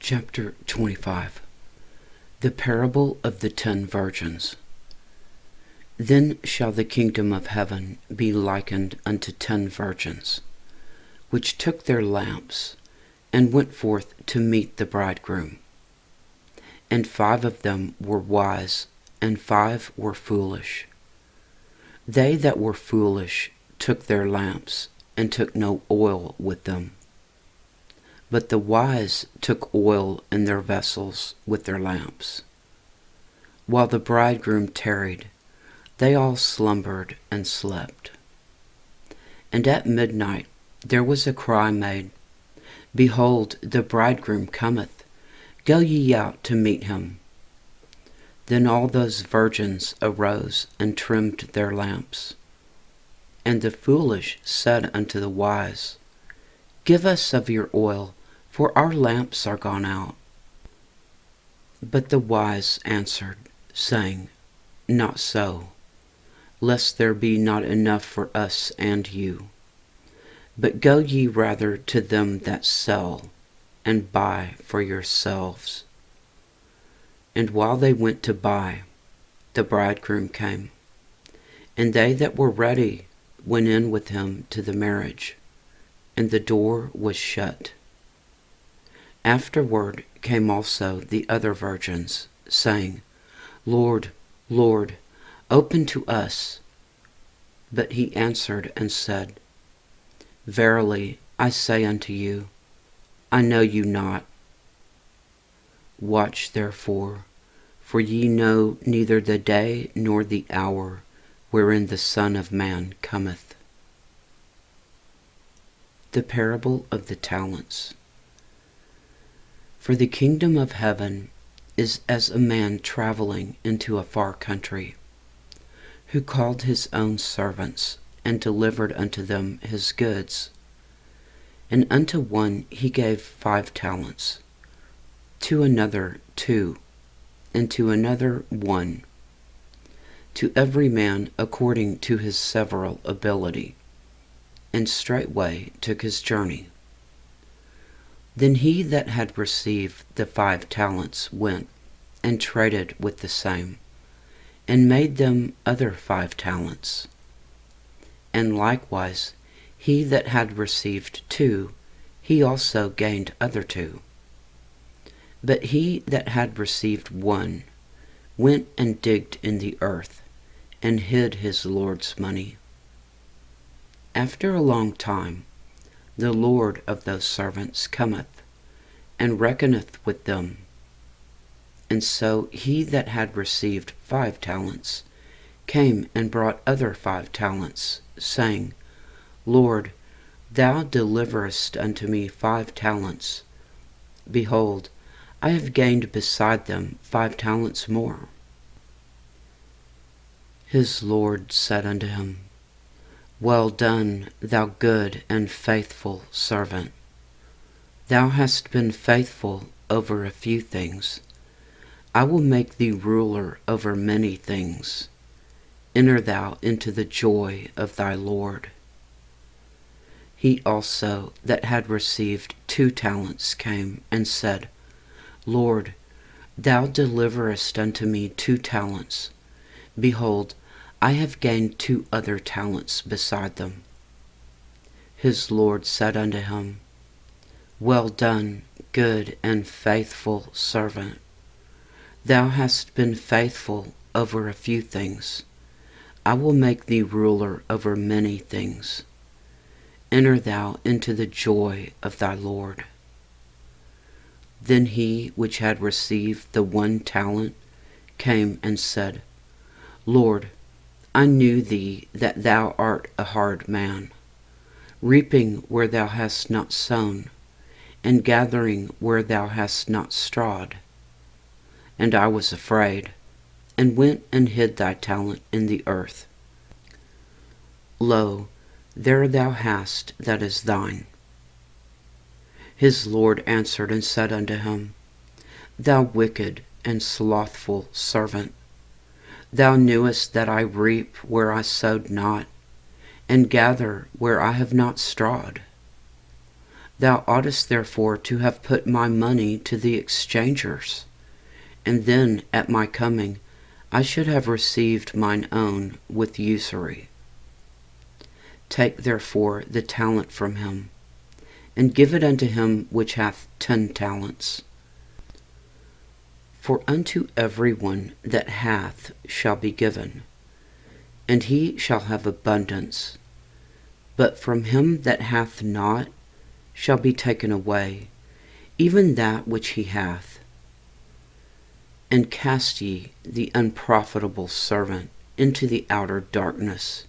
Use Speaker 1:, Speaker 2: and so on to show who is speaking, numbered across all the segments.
Speaker 1: Chapter 25. The Parable of the 10 Virgins. Then shall the kingdom of heaven be likened unto 10 virgins, which took their lamps, and went forth to meet the bridegroom. And 5 of them were wise, and 5 were foolish. They that were foolish took their lamps, and took no oil with them. But the wise took oil in their vessels with their lamps. While the bridegroom tarried, they all slumbered and slept. And at midnight there was a cry made, Behold, the bridegroom cometh, go ye out to meet him. Then all those virgins arose and trimmed their lamps. And the foolish said unto the wise, Give us of your oil, for our lamps are gone out. But the wise answered, saying, Not so, lest there be not enough for us and you. But go ye rather to them that sell, and buy for yourselves. And while they went to buy, the bridegroom came. And they that were ready went in with him to the marriage, and the door was shut. Afterward came also the other virgins, saying, Lord, Lord, open to us. But he answered and said, Verily I say unto you, I know you not. Watch therefore, for ye know neither the day nor the hour wherein the Son of Man cometh. The Parable of the Talents. For the kingdom of heaven is as a man traveling into a far country, who called his own servants, and delivered unto them his goods. And unto one he gave 5 talents, to another 2, and to another 1, to every man according to his several ability, and straightway took his journey. Then he that had received the 5 talents went, and traded with the same, and made them other 5 talents. And likewise he that had received 2, he also gained other 2. But he that had received 1 went and digged in the earth, and hid his Lord's money. After a long time, the Lord of those servants cometh, and reckoneth with them. And so he that had received 5 talents came and brought other 5 talents, saying, Lord, thou deliverest unto me 5 talents. Behold, I have gained beside them 5 talents more. His Lord said unto him, Well done, thou good and faithful servant. Thou hast been faithful over a few things. I will make thee ruler over many things. Enter thou into the joy of thy Lord. He also that had received 2 talents came and said, Lord, thou deliverest unto me 2 talents. Behold, I have gained 2 other talents beside them. His Lord said unto him, Well done, good and faithful servant. Thou hast been faithful over a few things. I will make thee ruler over many things. Enter thou into the joy of thy Lord. Then he which had received the 1 talent came and said, Lord, I knew thee that thou art a hard man, reaping where thou hast not sown, and gathering where thou hast not strawed. And I was afraid, and went and hid thy talent in the earth. Lo, there thou hast that is thine. His Lord answered and said unto him, Thou wicked and slothful servant, thou knewest that I reap where I sowed not, and gather where I have not strawed. Thou oughtest therefore to have put my money to the exchangers, and then at my coming I should have received mine own with usury. Take therefore the talent from him, and give it unto him which hath 10 talents. For unto every one that hath shall be given, and he shall have abundance. But from him that hath not shall be taken away even that which he hath. And cast ye the unprofitable servant into the outer darkness.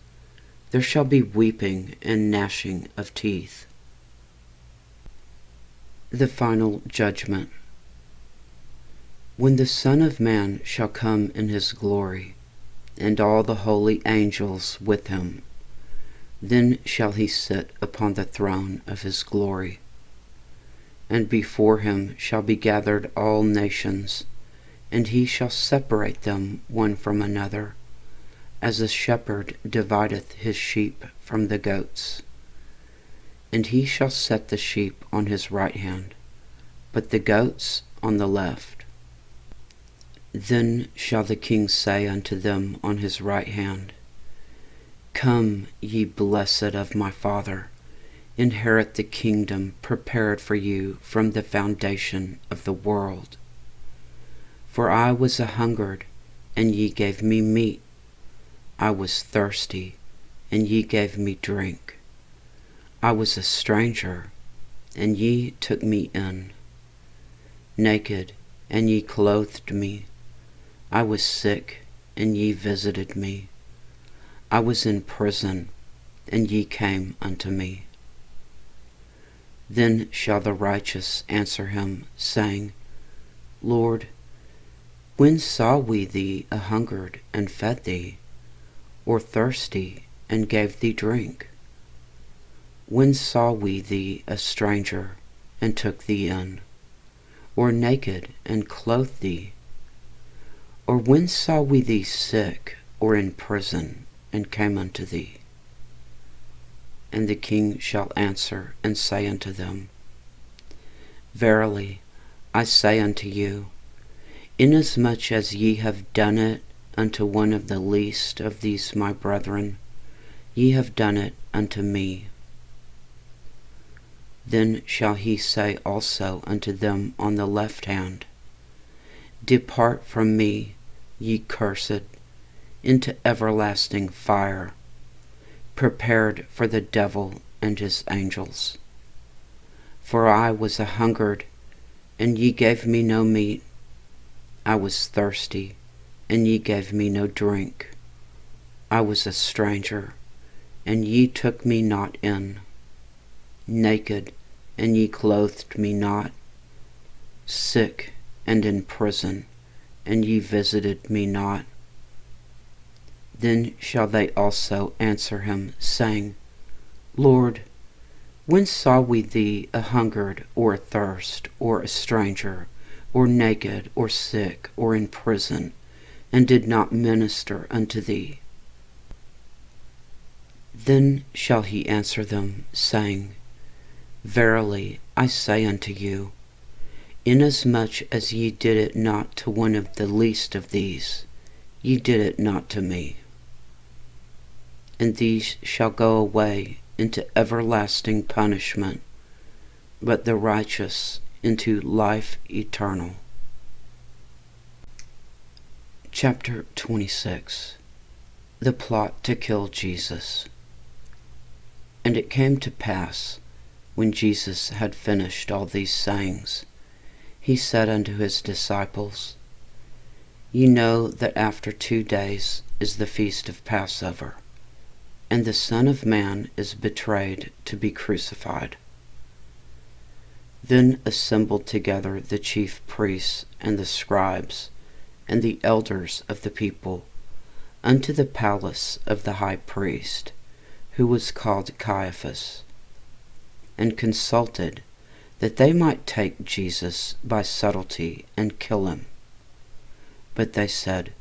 Speaker 1: There shall be weeping and gnashing of teeth. The final judgment. When the Son of Man shall come in his glory, and all the holy angels with him, then shall he sit upon the throne of his glory. And before him shall be gathered all nations, and he shall separate them one from another, as a shepherd divideth his sheep from the goats. And he shall set the sheep on his right hand, but the goats on the left. Then shall the King say unto them on his right hand, Come, ye blessed of my Father, inherit the kingdom prepared for you from the foundation of the world. For I was a-hungered, and ye gave me meat. I was thirsty, and ye gave me drink. I was a stranger, and ye took me in. Naked, and ye clothed me. I was sick, and ye visited me. I was in prison, and ye came unto me. Then shall the righteous answer him, saying, Lord, when saw we thee a-hungered, and fed thee, or thirsty, and gave thee drink? When saw we thee a stranger, and took thee in, or naked, and clothed thee? Or when saw we thee sick, or in prison, and came unto thee? And the King shall answer and say unto them, Verily I say unto you, inasmuch as ye have done it unto one of the least of these my brethren, ye have done it unto me. Then shall he say also unto them on the left hand, Depart from me, ye cursed, into everlasting fire, prepared for the devil and his angels. For I was a-hungered, and ye gave me no meat. I was thirsty, and ye gave me no drink. I was a stranger, and ye took me not in. Naked, and ye clothed me not. Sick, and in prison, and ye visited me not. Then shall they also answer him, saying, Lord, when saw we thee a-hungered, or athirst, or a stranger, or naked, or sick, or in prison, and did not minister unto thee? Then shall he answer them, saying, Verily I say unto you, inasmuch as ye did it not to one of the least of these, ye did it not to me. And these shall go away into everlasting punishment, but the righteous into life eternal. Chapter 26. The plot to kill Jesus. And it came to pass, when Jesus had finished all these sayings, he said unto his disciples, Ye know that after 2 days is the feast of Passover, and the Son of Man is betrayed to be crucified. Then assembled together the chief priests and the scribes and the elders of the people unto the palace of the high priest, who was called Caiaphas, and consulted that they might take Jesus by subtlety and kill him. But they said,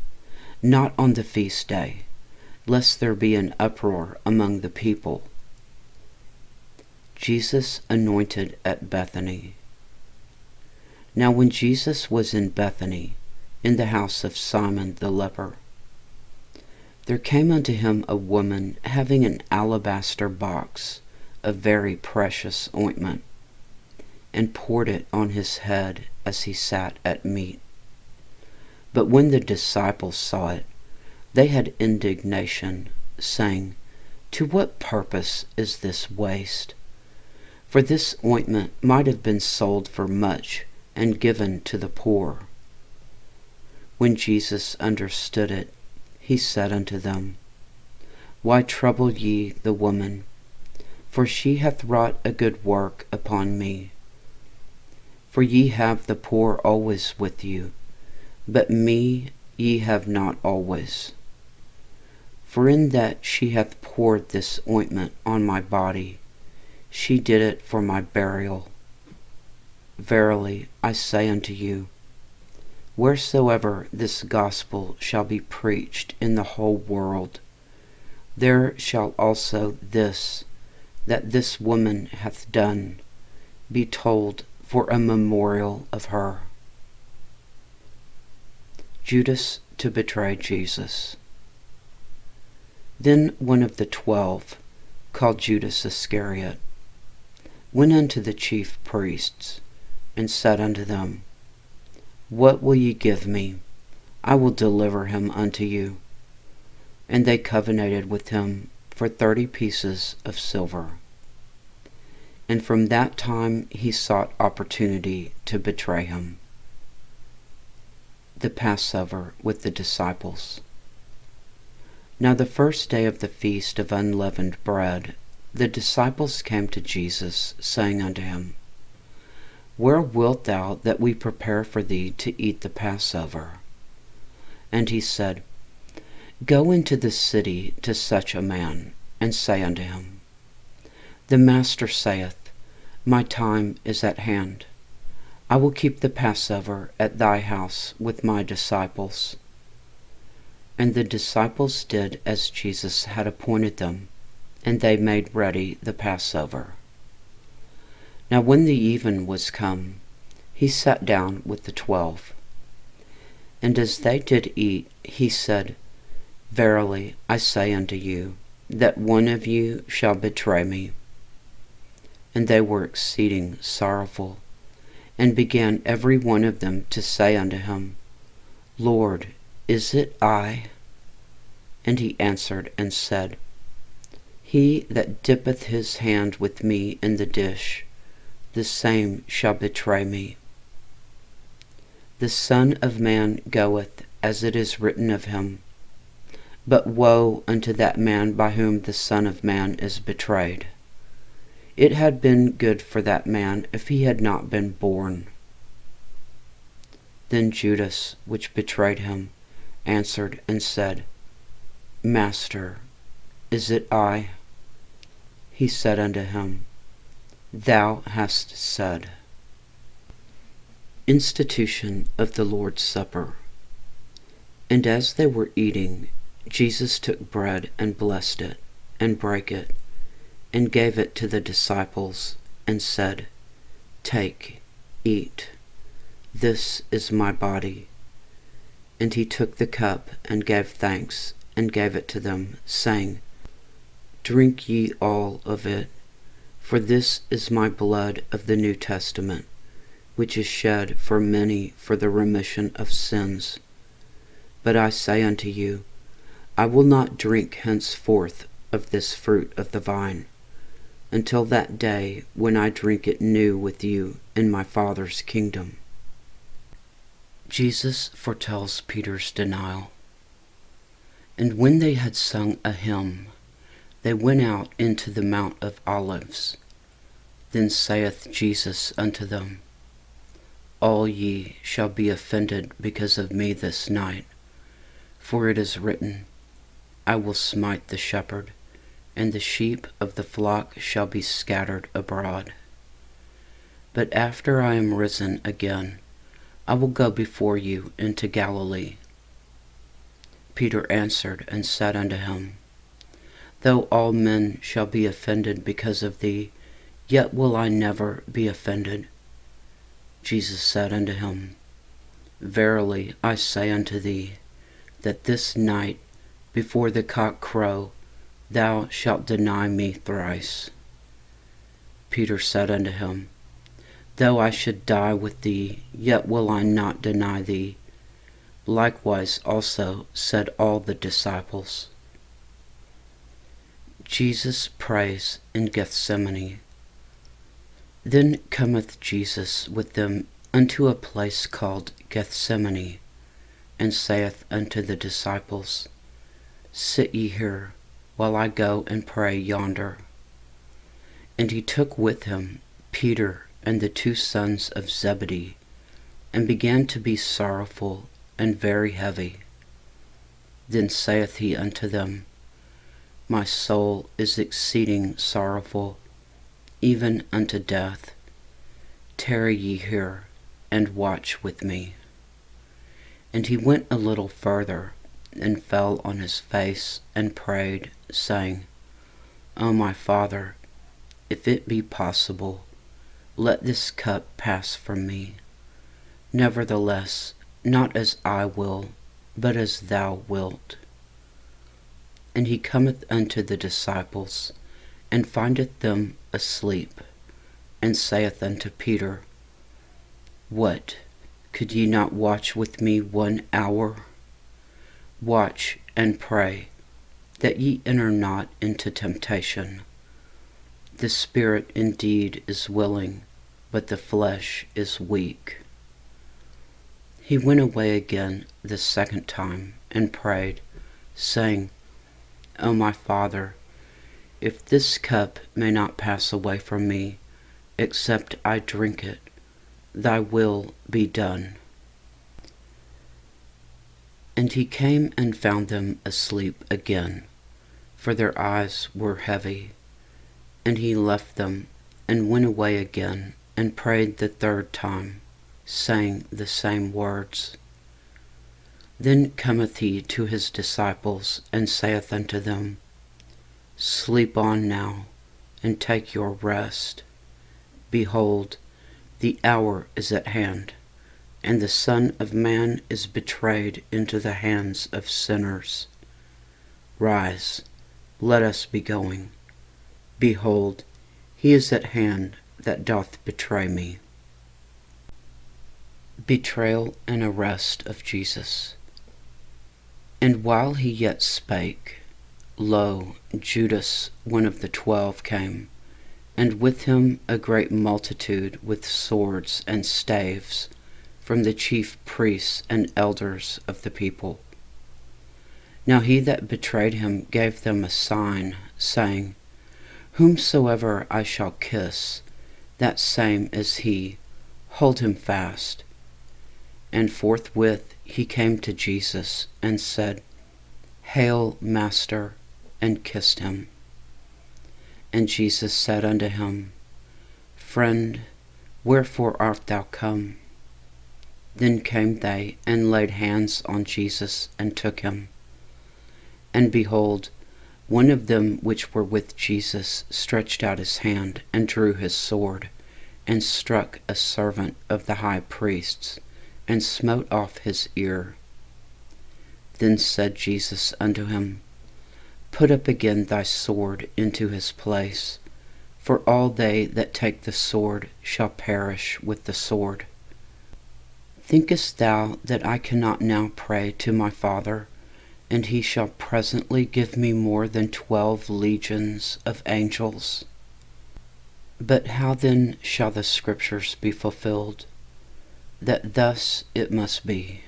Speaker 1: Not on the feast day, lest there be an uproar among the people. Jesus anointed at Bethany. Now when Jesus was in Bethany, in the house of Simon the leper, there came unto him a woman having an alabaster box of very precious ointment, and poured it on his head as he sat at meat. But when the disciples saw it, they had indignation, saying, To what purpose is this waste? For this ointment might have been sold for much and given to the poor. When Jesus understood it, he said unto them, Why trouble ye the woman? For she hath wrought a good work upon me. For ye have the poor always with you, but me ye have not always. For in that she hath poured this ointment on my body, she did it for my burial. Verily I say unto you, wheresoever this gospel shall be preached in the whole world, there shall also this, that this woman hath done, be told for a memorial of her. Judas to betray Jesus. Then one of the 12, called Judas Iscariot, went unto the chief priests, and said unto them, What will ye give me? I will deliver him unto you. And they covenanted with him for 30 pieces of silver. And from that time he sought opportunity to betray him. The Passover with the disciples. Now the first day of the feast of unleavened bread, the disciples came to Jesus, saying unto him, Where wilt thou that we prepare for thee to eat the Passover? And he said, Go into the city to such a man, and say unto him, The Master saith, My time is at hand. I will keep the Passover at thy house with my disciples. And the disciples did as Jesus had appointed them, and they made ready the Passover. Now when the even was come, he sat down with the 12. And as they did eat, he said, Verily I say unto you, that one of you shall betray me. And they were exceeding sorrowful, and began every one of them to say unto him, Lord, is it I? And he answered and said, He that dippeth his hand with me in the dish, the same shall betray me. The Son of Man goeth as it is written of him. But woe unto that man by whom the Son of Man is betrayed. It had been good for that man if he had not been born. Then Judas, which betrayed him, answered and said, Master, is it I? He said unto him, Thou hast said. Institution of the Lord's Supper. And as they were eating, Jesus took bread and blessed it, and brake it, and gave it to the disciples, and said, Take, eat, this is my body. And he took the cup, and gave thanks, and gave it to them, saying, Drink ye all of it, for this is my blood of the New Testament, which is shed for many for the remission of sins. But I say unto you, I will not drink henceforth of this fruit of the vine, until that day when I drink it new with you in my Father's kingdom. Jesus foretells Peter's denial. And when they had sung a hymn, they went out into the Mount of Olives. Then saith Jesus unto them, All ye shall be offended because of me this night, for it is written, I will smite the shepherd, and the sheep of the flock shall be scattered abroad. But after I am risen again, I will go before you into Galilee. Peter answered and said unto him, Though all men shall be offended because of thee, yet will I never be offended. Jesus said unto him, Verily I say unto thee, that this night before the cock crow, thou shalt deny me thrice. Peter said unto him, Though I should die with thee, yet will I not deny thee. Likewise also said all the disciples. Jesus prays in Gethsemane. Then cometh Jesus with them unto a place called Gethsemane, and saith unto the disciples, Sit ye here, while I go and pray yonder. And he took with him Peter and the 2 sons of Zebedee, and began to be sorrowful and very heavy. Then saith he unto them, My soul is exceeding sorrowful, even unto death. Tarry ye here, and watch with me. And he went a little further, and fell on his face, and prayed, saying, O my Father, if it be possible, let this cup pass from me. Nevertheless, not as I will, but as thou wilt. And he cometh unto the disciples, and findeth them asleep, and saith unto Peter, What, could ye not watch with me 1 hour? Watch and pray, that ye enter not into temptation. The spirit indeed is willing, but the flesh is weak. He went away again the 2nd time, and prayed, saying, O my Father, if this cup may not pass away from me, except I drink it, thy will be done. And he came and found them asleep again, for their eyes were heavy. And he left them, and went away again, and prayed the 3rd time, saying the same words. Then cometh he to his disciples, and saith unto them, Sleep on now, and take your rest. Behold, the hour is at hand, and the Son of Man is betrayed into the hands of sinners. Rise, let us be going. Behold, he is at hand that doth betray me. Betrayal and arrest of Jesus. And while he yet spake, lo, Judas, one of the 12, came, and with him a great multitude with swords and staves, from the chief priests and elders of the people. Now he that betrayed him gave them a sign, saying, Whomsoever I shall kiss, that same is he, hold him fast. And forthwith he came to Jesus, and said, Hail, Master, and kissed him. And Jesus said unto him, Friend, wherefore art thou come? Then came they, and laid hands on Jesus, and took him. And behold, one of them which were with Jesus stretched out his hand, and drew his sword, and struck a servant of the high priest's, and smote off his ear. Then said Jesus unto him, Put up again thy sword into his place, for all they that take the sword shall perish with the sword. Thinkest thou that I cannot now pray to my Father, and he shall presently give me more than 12 legions of angels? But how then shall the Scriptures be fulfilled, that thus it must be?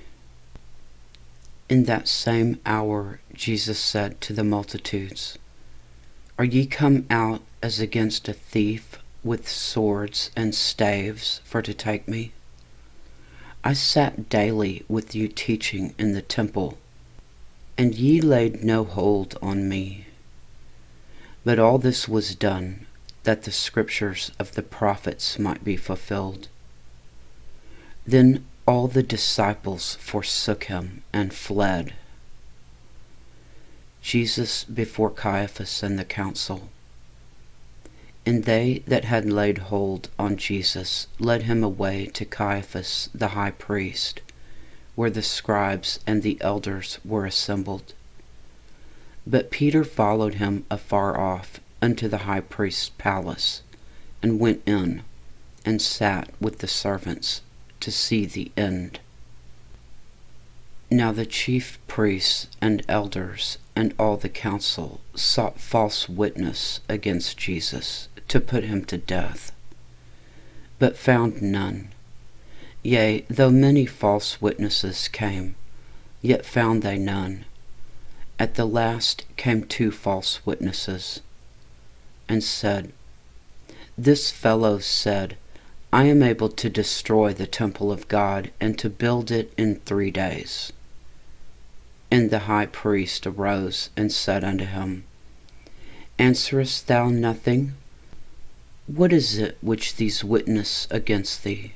Speaker 1: In that same hour Jesus said to the multitudes, Are ye come out as against a thief with swords and staves for to take me? I sat daily with you teaching in the temple, and ye laid no hold on me. But all this was done, that the Scriptures of the prophets might be fulfilled. Then all the disciples forsook him and fled. Jesus before Caiaphas and the council. And they that had laid hold on Jesus led him away to Caiaphas the high priest, where the scribes and the elders were assembled. But Peter followed him afar off unto the high priest's palace, and went in, and sat with the servants to see the end. Now the chief priests and elders and all the council sought false witness against Jesus to put him to death, but found none. Yea, though many false witnesses came, yet found they none. At the last came 2 false witnesses, and said, This fellow said, I am able to destroy the temple of God, and to build it in 3 days. And the high priest arose and said unto him, Answerest thou nothing? What is it which these witness against thee?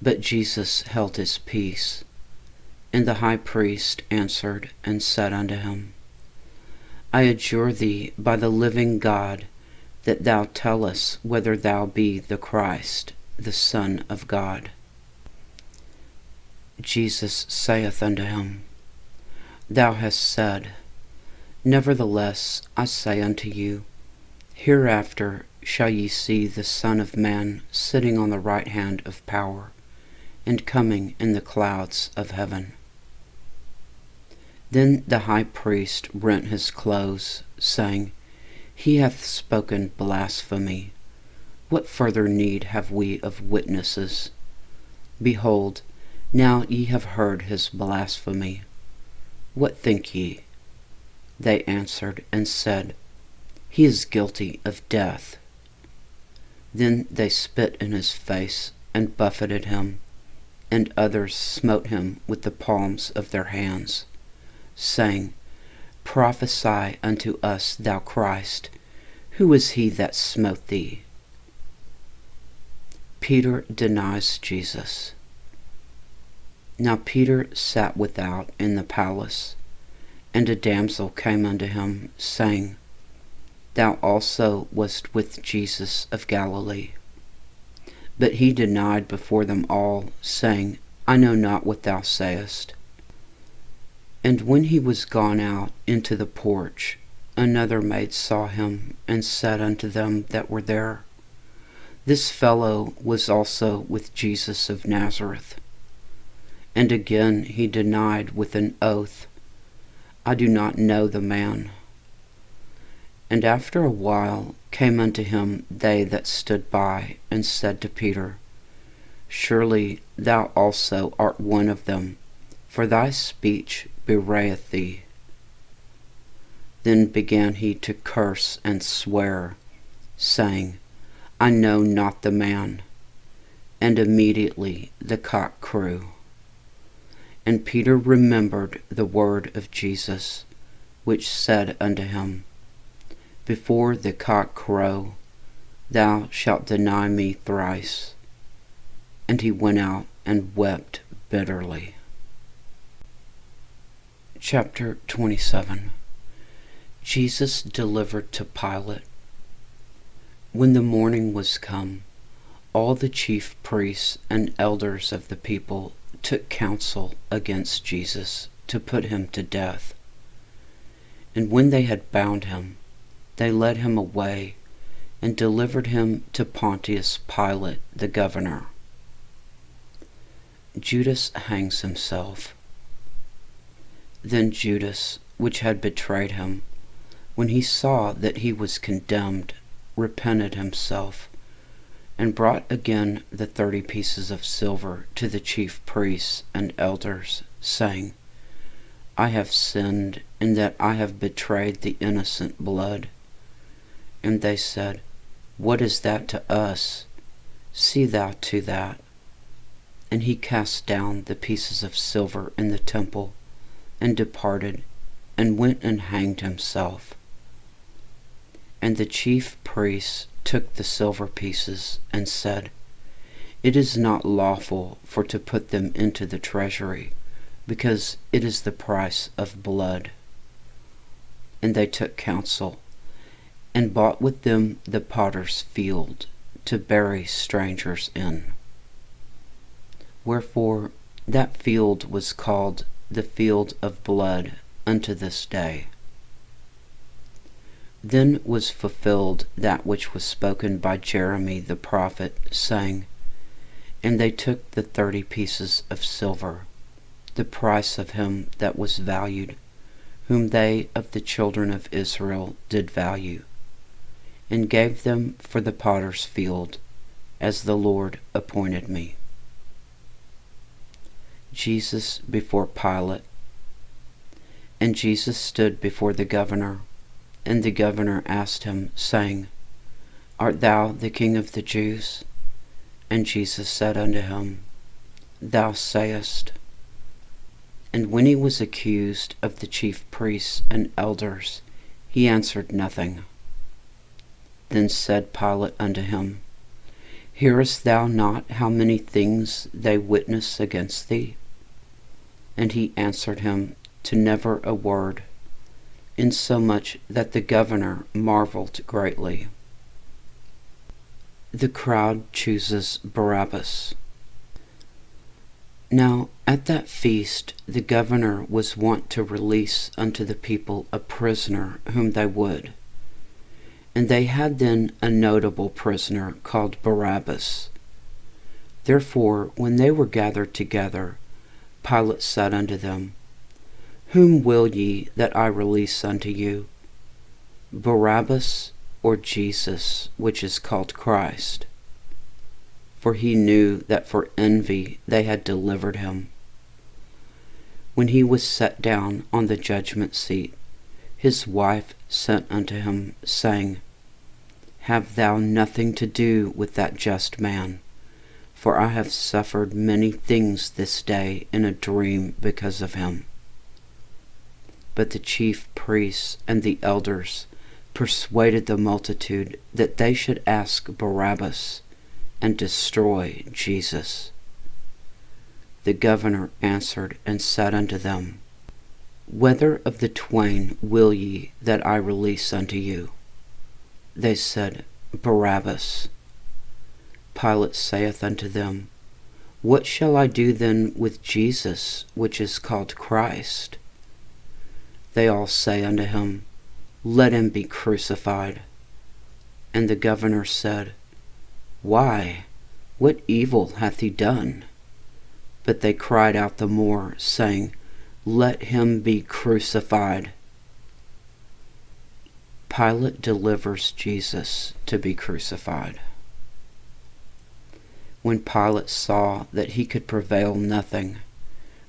Speaker 1: But Jesus held his peace. And the high priest answered and said unto him, I adjure thee by the living God, that thou tell us whether thou be the Christ, the Son of God. Jesus saith unto him, Thou hast said. Nevertheless I say unto you, hereafter shall ye see the Son of Man sitting on the right hand of power, and coming in the clouds of heaven. Then the high priest rent his clothes, saying, He hath spoken blasphemy. What further need have we of witnesses? Behold, now ye have heard his blasphemy. What think ye? They answered and said, He is guilty of death. Then they spit in his face and buffeted him, and others smote him with the palms of their hands, saying, Prophesy unto us, thou Christ, who is he that smote thee? Peter denies Jesus. Now Peter sat without in the palace, and a damsel came unto him, saying, Thou also wast with Jesus of Galilee. But he denied before them all, saying, I know not what thou sayest. And when he was gone out into the porch, another maid saw him, and said unto them that were there, This fellow was also with Jesus of Nazareth. And again he denied with an oath, I do not know the man. And after a while came unto him they that stood by, and said to Peter, Surely thou also art one of them, for thy speech bewrayeth thee. Then began he to curse and swear, saying, I know not the man. And immediately the cock crew. And Peter remembered the word of Jesus, which said unto him, Before the cock crow, thou shalt deny me thrice. And he went out and wept bitterly. Chapter 27. Jesus delivered to Pilate. When the morning was come, all the chief priests and elders of the people took counsel against Jesus to put him to death. And when they had bound him, they led him away and delivered him to Pontius Pilate the governor. Judas hangs himself. Then Judas, which had betrayed him, when he saw that he was condemned, repented himself, and brought again the 30 pieces of silver to the chief priests and elders, saying, I have sinned in that I have betrayed the innocent blood. And they said, What is that to us? See thou to that. And he cast down the pieces of silver in the temple, and departed, and went and hanged himself. And the chief priests took the silver pieces, and said, It is not lawful for to put them into the treasury, because it is the price of blood. And they took counsel, and bought with them the potter's field, to bury strangers in. Wherefore that field was called the field of blood unto this day. Then was fulfilled that which was spoken by Jeremy the prophet, saying, And they took the 30 pieces of silver, the price of him that was valued, whom they of the children of Israel did value, and gave them for the potter's field, as the Lord appointed me. Jesus before Pilate. And Jesus stood before the governor, and the governor asked him, saying, Art thou the King of the Jews? And Jesus said unto him, Thou sayest. And when he was accused of the chief priests and elders, he answered nothing. Then said Pilate unto him, Hearest thou not how many things they witness against thee? And he answered him to never a word, insomuch that the governor marveled greatly. The crowd chooses Barabbas. Now at that feast the governor was wont to release unto the people a prisoner whom they would. And they had then a notable prisoner called Barabbas. Therefore, when they were gathered together, Pilate said unto them, Whom will ye that I release unto you, Barabbas or Jesus, which is called Christ? For he knew that for envy they had delivered him. When he was set down on the judgment seat, his wife sent unto him, saying, Have thou nothing to do with that just man, for I have suffered many things this day in a dream because of him. But the chief priests and the elders persuaded the multitude that they should ask Barabbas and destroy Jesus. The governor answered and said unto them, Whether of the twain will ye that I release unto you? They said, Barabbas. Pilate saith unto them, What shall I do then with Jesus, which is called Christ? They all say unto him, Let him be crucified. And the governor said, Why? What evil hath he done? But they cried out the more, saying, Let him be crucified. Pilate delivers Jesus to be crucified. When Pilate saw that he could prevail nothing,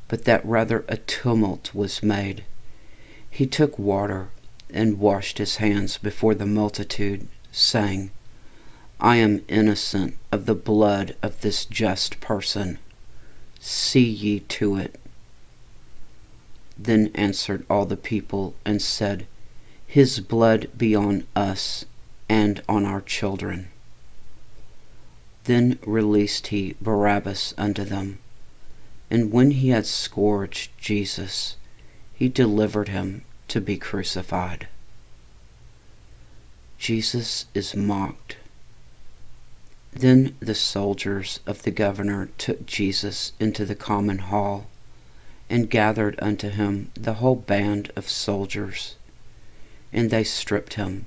Speaker 1: but that rather a tumult was made, he took water and washed his hands before the multitude, saying, I am innocent of the blood of this just person. See ye to it. Then answered all the people and said, His blood be on us and on our children. Then released he Barabbas unto them, and when he had scourged Jesus, he delivered him to be crucified. Jesus is mocked. Then the soldiers of the governor took Jesus into the common hall, and gathered unto him the whole band of soldiers. And they stripped him,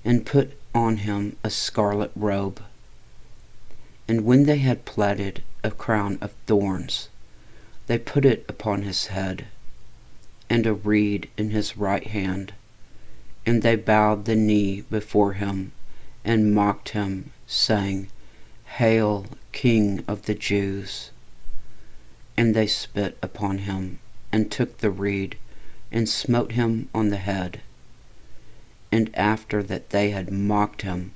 Speaker 1: and put on him a scarlet robe. And when they had plaited a crown of thorns, they put it upon his head, and a reed in his right hand. And they bowed the knee before him, and mocked him, saying, Hail, King of the Jews! And they spit upon him, and took the reed, and smote him on the head. And after that they had mocked him,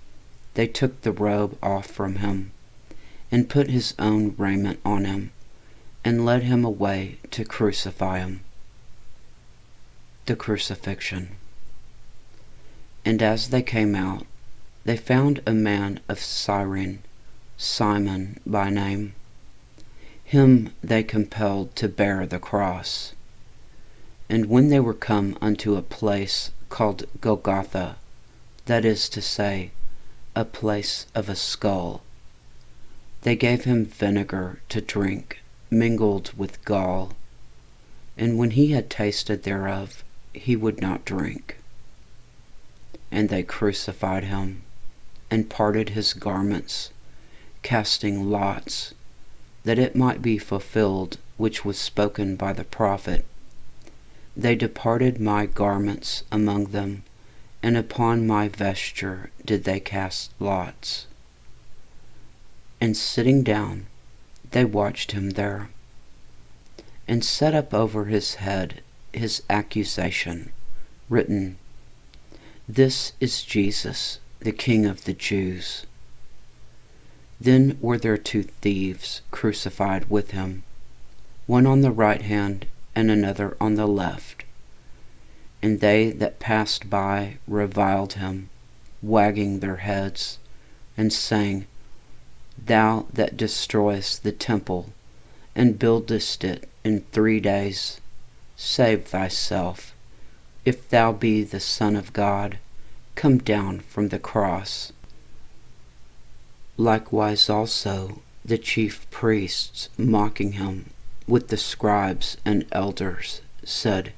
Speaker 1: they took the robe off from him, and put his own raiment on him, and led him away to crucify him. The crucifixion. And as they came out, they found a man of Cyrene, Simon by name. Him they compelled to bear the cross. And when they were come unto a place called Golgotha, that is to say, a place of a skull. They gave him vinegar to drink, mingled with gall, and when he had tasted thereof, he would not drink. And they crucified him, and parted his garments, casting lots, that it might be fulfilled which was spoken by the prophet. They departed my garments among them, and upon my vesture did they cast lots. And sitting down, they watched him there, and set up over his head his accusation, written, This is Jesus, the King of the Jews. Then were there 2 thieves crucified with him, one on the right hand and another on the left. And they that passed by reviled him, wagging their heads, and saying, Thou that destroyest the temple, and buildest it in 3 days, save thyself. If thou be the Son of God, come down from the cross. Likewise also the chief priests, mocking him, with the scribes and elders, said,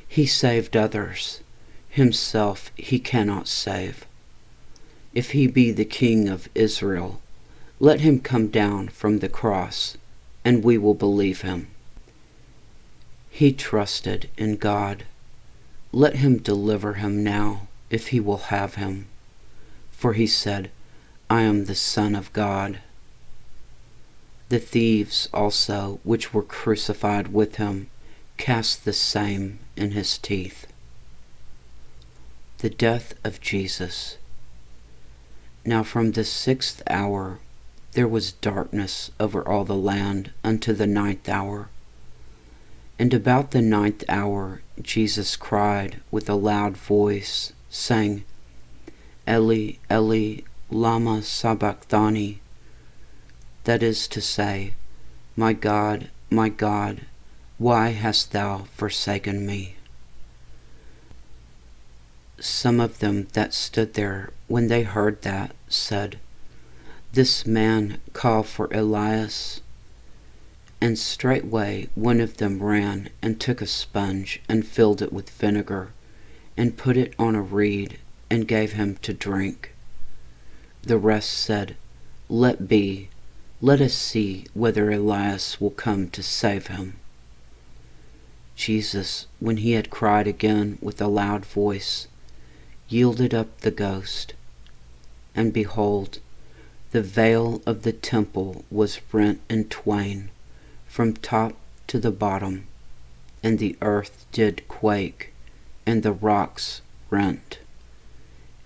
Speaker 1: He saved others, himself he cannot save. If he be the King of Israel, let him come down from the cross, and we will believe him. He trusted in God. Let him deliver him now, if he will have him. For he said, I am the Son of God. The thieves also, which were crucified with him, cast the same in his teeth. The death of Jesus. Now from the 6th hour there was darkness over all the land unto the 9th hour. And about the 9th hour Jesus cried with a loud voice, saying, Eli, Eli, lama sabachthani, that is to say, my God, why hast thou forsaken me? Some of them that stood there, when they heard that, said, This man call for Elias. And straightway one of them ran and took a sponge and filled it with vinegar, and put it on a reed, and gave him to drink. The rest said, Let be, let us see whether Elias will come to save him. Jesus, when he had cried again with a loud voice, yielded up the ghost. And behold, the veil of the temple was rent in twain, from top to the bottom, and the earth did quake, and the rocks rent,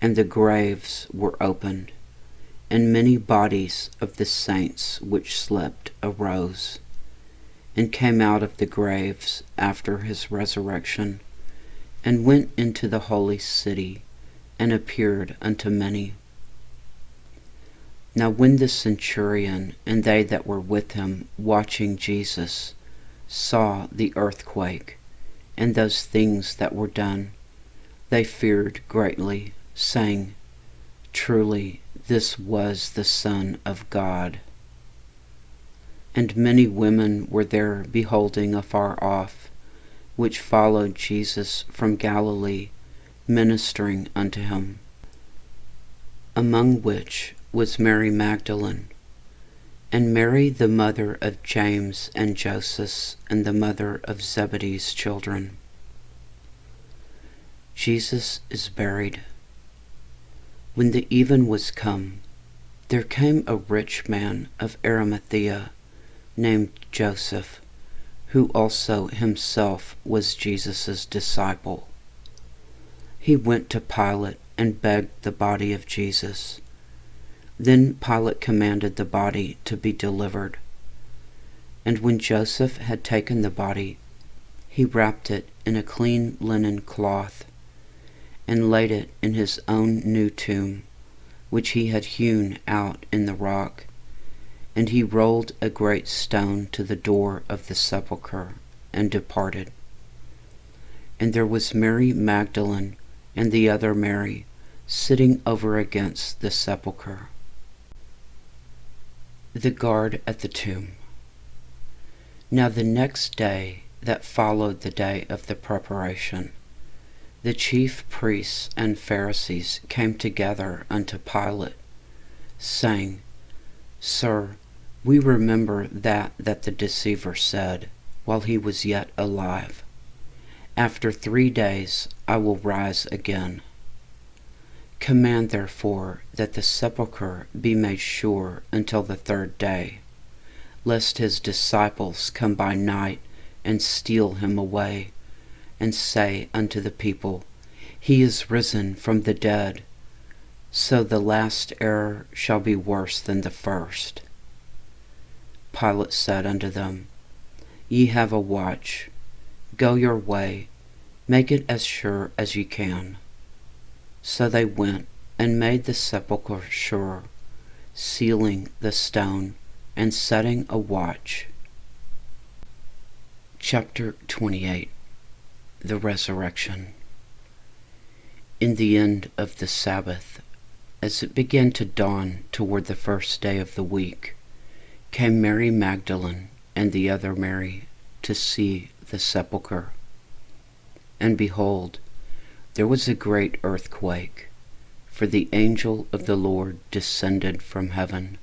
Speaker 1: and the graves were opened, and many bodies of the saints which slept arose, and came out of the graves after his resurrection, and went into the holy city, and appeared unto many. Now when the centurion and they that were with him watching Jesus saw the earthquake and those things that were done, they feared greatly, saying, Truly this was the Son of God. And many women were there beholding afar off, which followed Jesus from Galilee, ministering unto him. Among which was Mary Magdalene, and Mary the mother of James and Joseph, and the mother of Zebedee's children. Jesus is buried. When the even was come, there came a rich man of Arimathea, named Joseph, who also himself was Jesus' disciple. He went to Pilate and begged the body of Jesus. Then Pilate commanded the body to be delivered. And when Joseph had taken the body, he wrapped it in a clean linen cloth, and laid it in his own new tomb, which he had hewn out in the rock. And he rolled a great stone to the door of the sepulchre, and departed. And there was Mary Magdalene, and the other Mary, sitting over against the sepulchre. The guard at the tomb. Now the next day that followed the day of the preparation, the chief priests and Pharisees came together unto Pilate, saying, Sir, we remember that the deceiver said, while he was yet alive, After 3 days I will rise again. Command therefore that the sepulchre be made sure until the 3rd day, lest his disciples come by night and steal him away, and say unto the people, He is risen from the dead. So the last error shall be worse than the first. Pilate said unto them, Ye have a watch. Go your way, make it as sure as ye can. So they went and made the sepulchre sure, sealing the stone and setting a watch. Chapter 28. The Resurrection. In the end of the Sabbath, as it began to dawn toward the 1st day of the week, came Mary Magdalene and the other Mary to see the sepulchre. And behold, there was a great earthquake, for the angel of the Lord descended from heaven,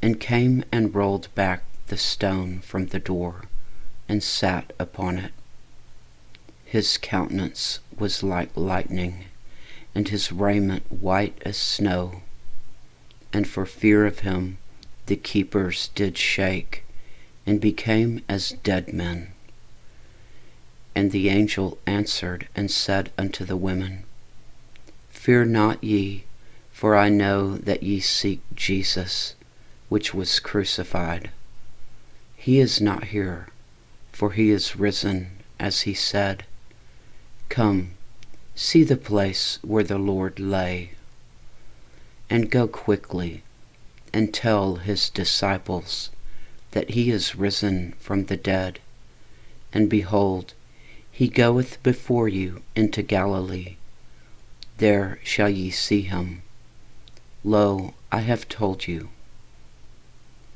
Speaker 1: and came and rolled back the stone from the door, and sat upon it. His countenance was like lightning, and his raiment white as snow. And for fear of him the keepers did shake, and became as dead men. And the angel answered and said unto the women, Fear not ye, for I know that ye seek Jesus, which was crucified. He is not here, for he is risen, as he said. Come, see the place where the Lord lay. And go quickly, and tell his disciples that he is risen from the dead. And behold, he goeth before you into Galilee. There shall ye see him. Lo, I have told you.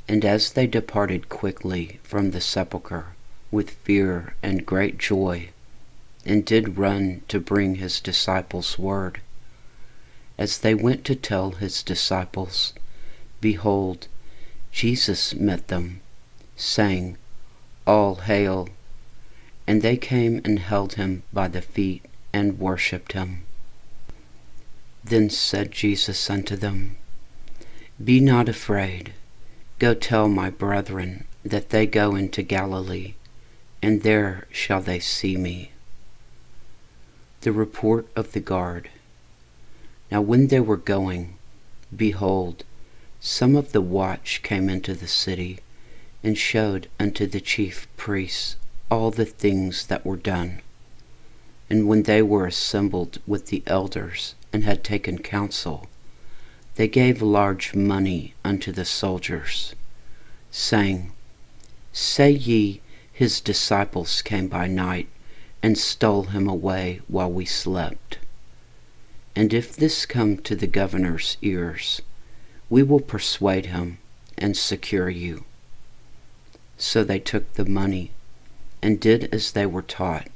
Speaker 1: And as they departed quickly from the sepulchre with fear and great joy, and did run to bring his disciples word, as they went to tell his disciples, behold, Jesus met them, saying, All hail! And they came and held him by the feet, and worshipped him. Then said Jesus unto them, Be not afraid. Go tell my brethren that they go into Galilee, and there shall they see me. The report of the guard. Now when they were going, behold, some of the watch came into the city, and showed unto the chief priests all the things that were done. And when they were assembled with the elders, and had taken counsel, they gave large money unto the soldiers, saying, Say ye, his disciples came by night, and stole him away while we slept. And if this come to the governor's ears, we will persuade him, and secure you. So they took the money, and did as they were taught.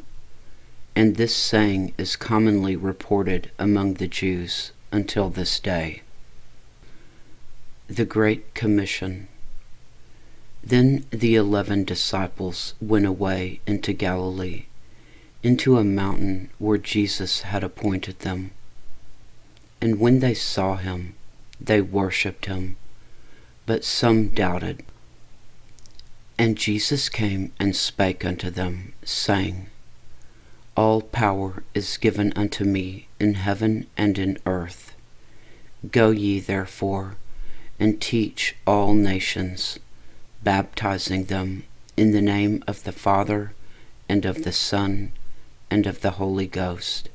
Speaker 1: And this saying is commonly reported among the Jews until this day. The Great Commission. Then the 11 disciples went away into Galilee, into a mountain where Jesus had appointed them. And when they saw him, they worshipped him, but some doubted. And Jesus came and spake unto them, saying, All power is given unto me in heaven and in earth. Go ye therefore, and teach all nations, baptizing them in the name of the Father, and of the Son, and of the Holy Ghost,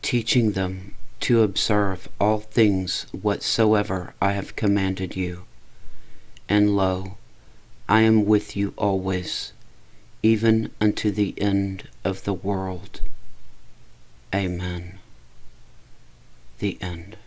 Speaker 1: teaching them to observe all things whatsoever I have commanded you. And lo, I am with you always, even unto the end of the world. Amen. The end.